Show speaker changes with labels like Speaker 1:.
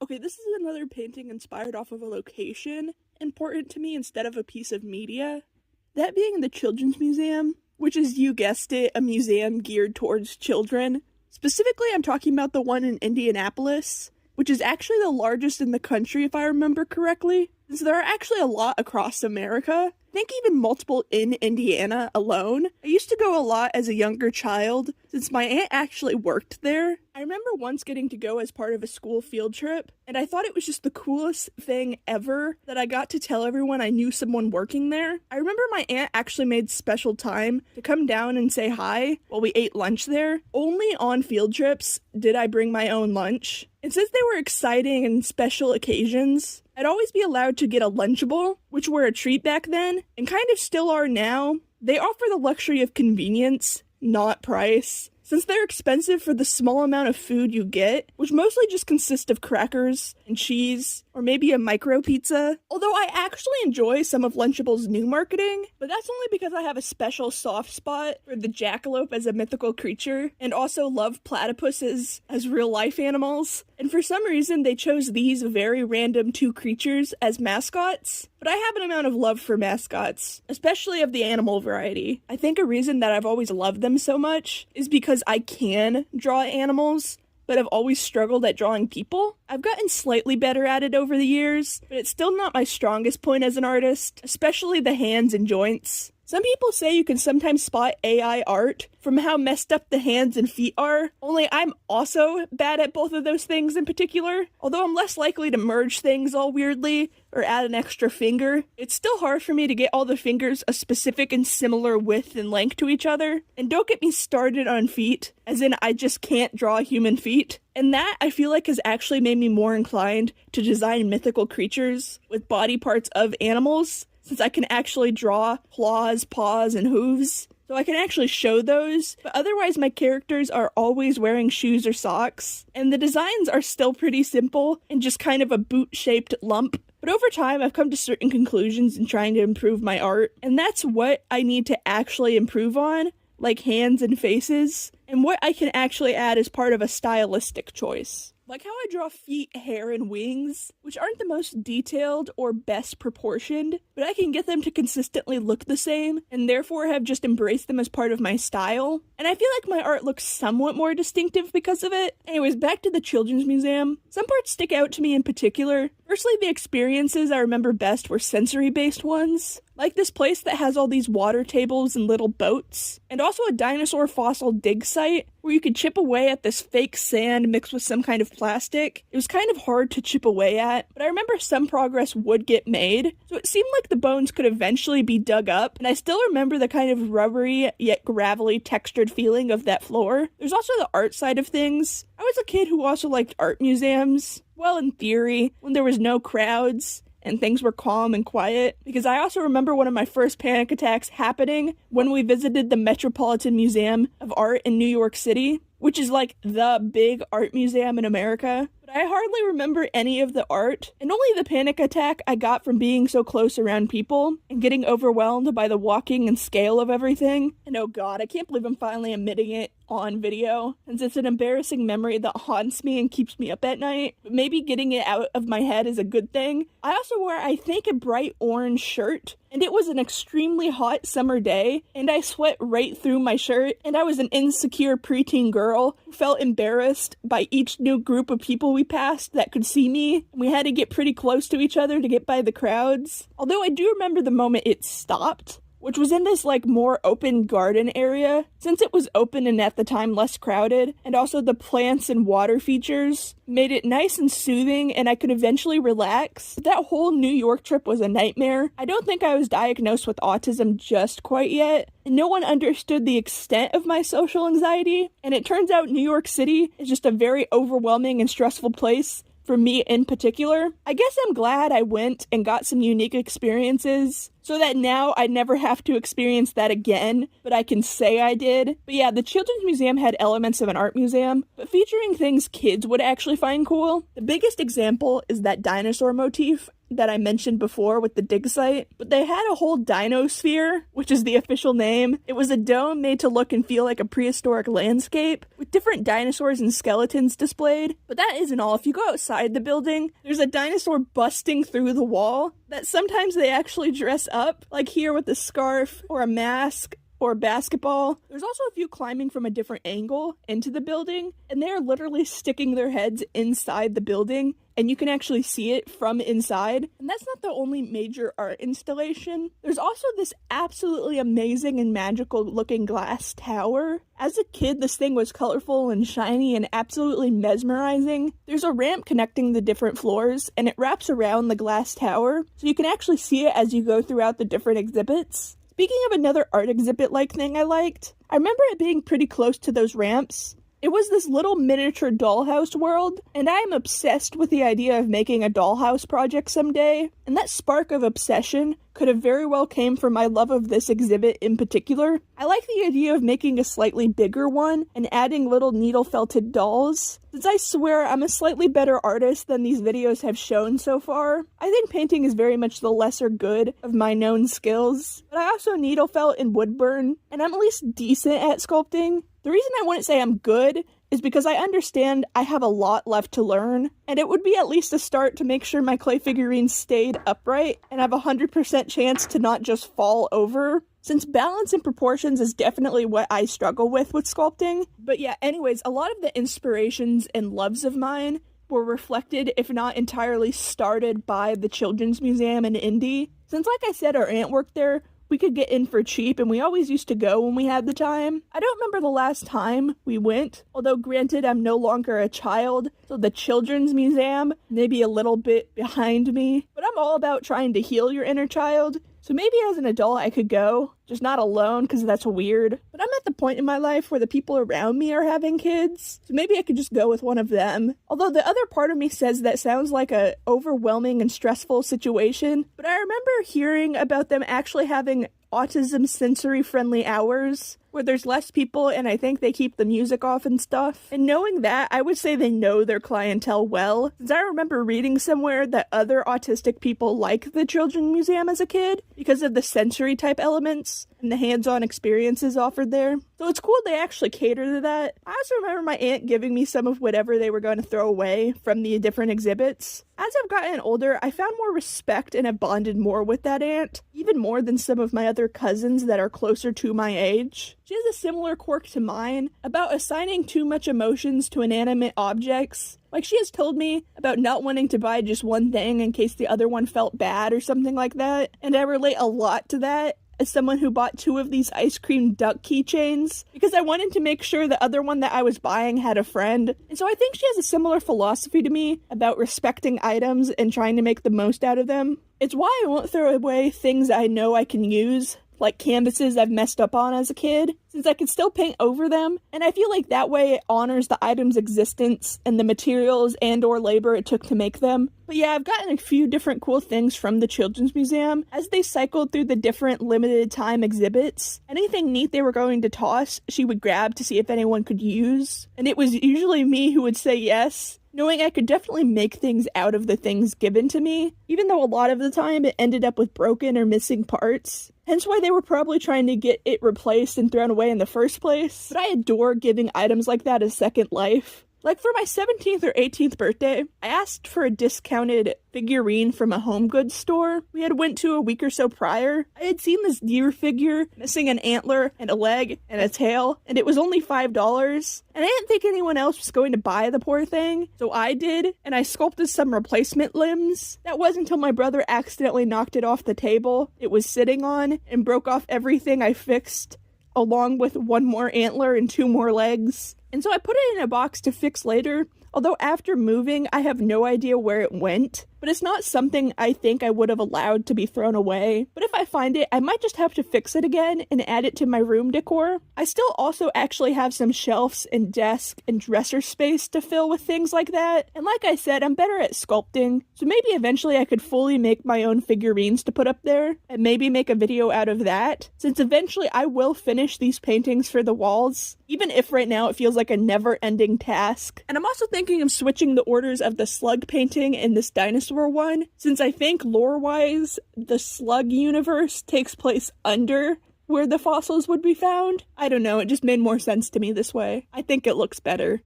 Speaker 1: Okay, this is another painting inspired off of a location important to me instead of a piece of media. That being the Children's Museum, which is, you guessed it, a museum geared towards children. Specifically, I'm talking about the one in Indianapolis, which is actually the largest in the country if I remember correctly. So there are actually a lot across America. I think even multiple in Indiana alone. I used to go a lot as a younger child, since my aunt actually worked there. I remember once getting to go as part of a school field trip, and I thought it was just the coolest thing ever that I got to tell everyone I knew someone working there. I remember my aunt actually made special time to come down and say hi while we ate lunch there. Only on field trips did I bring my own lunch. And since they were exciting and special occasions, I'd always be allowed to get a Lunchable, which were a treat back then, and kind of still are now. They offer the luxury of convenience, not price, since they're expensive for the small amount of food you get, which mostly just consists of crackers and cheese, or maybe a micro pizza. Although I actually enjoy some of Lunchable's new marketing, but that's only because I have a special soft spot for the jackalope as a mythical creature, and also love platypuses as real-life animals. And for some reason, they chose these very random two creatures as mascots. But I have an amount of love for mascots, especially of the animal variety. I think a reason that I've always loved them so much is because I can draw animals, but I've always struggled at drawing people. I've gotten slightly better at it over the years, but it's still not my strongest point as an artist, especially the hands and joints. Some people say you can sometimes spot AI art from how messed up the hands and feet are, only I'm also bad at both of those things in particular. Although I'm less likely to merge things all weirdly or add an extra finger, it's still hard for me to get all the fingers a specific and similar width and length to each other. And don't get me started on feet, as in I just can't draw human feet. And that, I feel like, has actually made me more inclined to design mythical creatures with body parts of animals, since I can actually draw claws, paws, and hooves. So I can actually show those, but otherwise my characters are always wearing shoes or socks, and the designs are still pretty simple and just kind of a boot-shaped lump. But over time, I've come to certain conclusions in trying to improve my art, and that's what I need to actually improve on, like hands and faces, and what I can actually add as part of a stylistic choice. Like how I draw feet, hair, and wings, which aren't the most detailed or best proportioned, but I can get them to consistently look the same, and therefore have just embraced them as part of my style. And I feel like my art looks somewhat more distinctive because of it. Anyways, back to the Children's Museum. Some parts stick out to me in particular. Firstly, the experiences I remember best were sensory-based ones, like this place that has all these water tables and little boats, and also a dinosaur fossil dig site where you could chip away at this fake sand mixed with some kind of plastic. It was kind of hard to chip away at, but I remember some progress would get made, so it seemed like the bones could eventually be dug up, and I still remember the kind of rubbery yet gravelly textured feeling of that floor. There's also the art side of things. I was a kid who also liked art museums. Well, in theory, when there was no crowds and things were calm and quiet, because I also remember one of my first panic attacks happening when we visited the Metropolitan Museum of Art in New York City, which is like the big art museum in America. But I hardly remember any of the art, and only the panic attack I got from being so close around people and getting overwhelmed by the walking and scale of everything. And oh god, I can't believe I'm finally admitting it on video, since it's an embarrassing memory that haunts me and keeps me up at night. But maybe getting it out of my head is a good thing. I also wore, I think, a bright orange shirt, and it was an extremely hot summer day, and I sweat right through my shirt, and I was an insecure preteen girl who felt embarrassed by each new group of people we passed that could see me, and we had to get pretty close to each other to get by the crowds. Although I do remember the moment it stopped, which was in this like more open garden area, since it was open and at the time less crowded, and also the plants and water features made it nice and soothing, and I could eventually relax. But that whole New York trip was a nightmare. I don't think I was diagnosed with autism just quite yet, and no one understood the extent of my social anxiety, and it turns out New York City is just a very overwhelming and stressful place for me in particular. I guess I'm glad I went and got some unique experiences, so that now I never have to experience that again, but I can say I did. But yeah, the Children's Museum had elements of an art museum, but featuring things kids would actually find cool. The biggest example is that dinosaur motif that I mentioned before with the dig site, but they had a whole dinosphere, which is the official name. It was a dome made to look and feel like a prehistoric landscape, with different dinosaurs and skeletons displayed. But that isn't all. If you go outside the building, there's a dinosaur busting through the wall that sometimes they actually dress up, like here with a scarf or a mask or basketball. There's also a few climbing from a different angle into the building, and they're literally sticking their heads inside the building, and you can actually see it from inside. And that's not the only major art installation. There's also this absolutely amazing and magical looking glass tower. As a kid, this thing was colorful and shiny and absolutely mesmerizing. There's a ramp connecting the different floors, and it wraps around the glass tower, so you can actually see it as you go throughout the different exhibits. Speaking of another art exhibit-like thing I liked, I remember it being pretty close to those ramps. It was this little miniature dollhouse world, and I am obsessed with the idea of making a dollhouse project someday, and that spark of obsession could have very well came from my love of this exhibit in particular. I like the idea of making a slightly bigger one and adding little needle-felted dolls. Since I swear I'm a slightly better artist than these videos have shown so far, I think painting is very much the lesser good of my known skills, but I also needle felt and wood burn, and I'm at least decent at sculpting. The reason I wouldn't say I'm good is because I understand I have a lot left to learn, and it would be at least a start to make sure my clay figurines stayed upright and have a 100% chance to not just fall over, since balance and proportions is definitely what I struggle with sculpting. But yeah, anyways, a lot of the inspirations and loves of mine were reflected, if not entirely started, by the Children's Museum in Indy. Since, like I said, our aunt worked there, we could get in for cheap, and we always used to go when we had the time. I don't remember the last time we went, although granted I'm no longer a child, so the Children's Museum may be a little bit behind me, but I'm all about trying to heal your inner child. So maybe as an adult I could go, just not alone because that's weird. But I'm at the point in my life where the people around me are having kids, so maybe I could just go with one of them. Although the other part of me says that sounds like a overwhelming and stressful situation, but I remember hearing about them actually having autism sensory friendly hours where there's less people, and I think they keep the music off and stuff. And knowing that, I would say they know their clientele well, since I remember reading somewhere that other autistic people like the Children's Museum as a kid because of the sensory type elements and the hands-on experiences offered there. So it's cool they actually cater to that. I also remember my aunt giving me some of whatever they were going to throw away from the different exhibits. As I've gotten older, I found more respect and have bonded more with that aunt, even more than some of my other cousins that are closer to my age. She has a similar quirk to mine about assigning too much emotions to inanimate objects. Like, she has told me about not wanting to buy just one thing in case the other one felt bad or something like that, and I relate a lot to that as someone who bought 2 of these ice cream duck keychains because I wanted to make sure the other one that I was buying had a friend. And so I think she has a similar philosophy to me about respecting items and trying to make the most out of them. It's why I won't throw away things I know I can use, like canvases I've messed up on as a kid, since I can still paint over them, and I feel like that way it honors the item's existence and the materials and or labor it took to make them. But yeah, I've gotten a few different cool things from the Children's Museum as they cycled through the different limited time exhibits. Anything neat they were going to toss, she would grab to see if anyone could use, and it was usually me who would say yes, knowing I could definitely make things out of the things given to me, even though a lot of the time it ended up with broken or missing parts. Hence why they were probably trying to get it replaced and thrown away in the first place. But I adore giving items like that a second life. Like for my 17th or 18th birthday, I asked for a discounted figurine from a home goods store we had went to a week or so prior. I had seen this deer figure missing an antler and a leg and a tail, and it was only $5. And I didn't think anyone else was going to buy the poor thing, so I did, and I sculpted some replacement limbs. That wasn't until my brother accidentally knocked it off the table it was sitting on and broke off everything I fixed, along with 1 more antler and 2 more legs. And so I put it in a box to fix later, although after moving, I have no idea where it went. But it's not something I think I would have allowed to be thrown away. But if I find it, I might just have to fix it again and add it to my room decor. I still also actually have some shelves and desk and dresser space to fill with things like that. And like I said, I'm better at sculpting, so maybe eventually I could fully make my own figurines to put up there, and maybe make a video out of that, since eventually I will finish these paintings for the walls, even if right now it feels like a never-ending task. And I'm also thinking of switching the orders of the slug painting and this dinosaur one, since I think lore-wise, the slug universe takes place under where the fossils would be found. I don't know, it just made more sense to me this way. I think it looks better.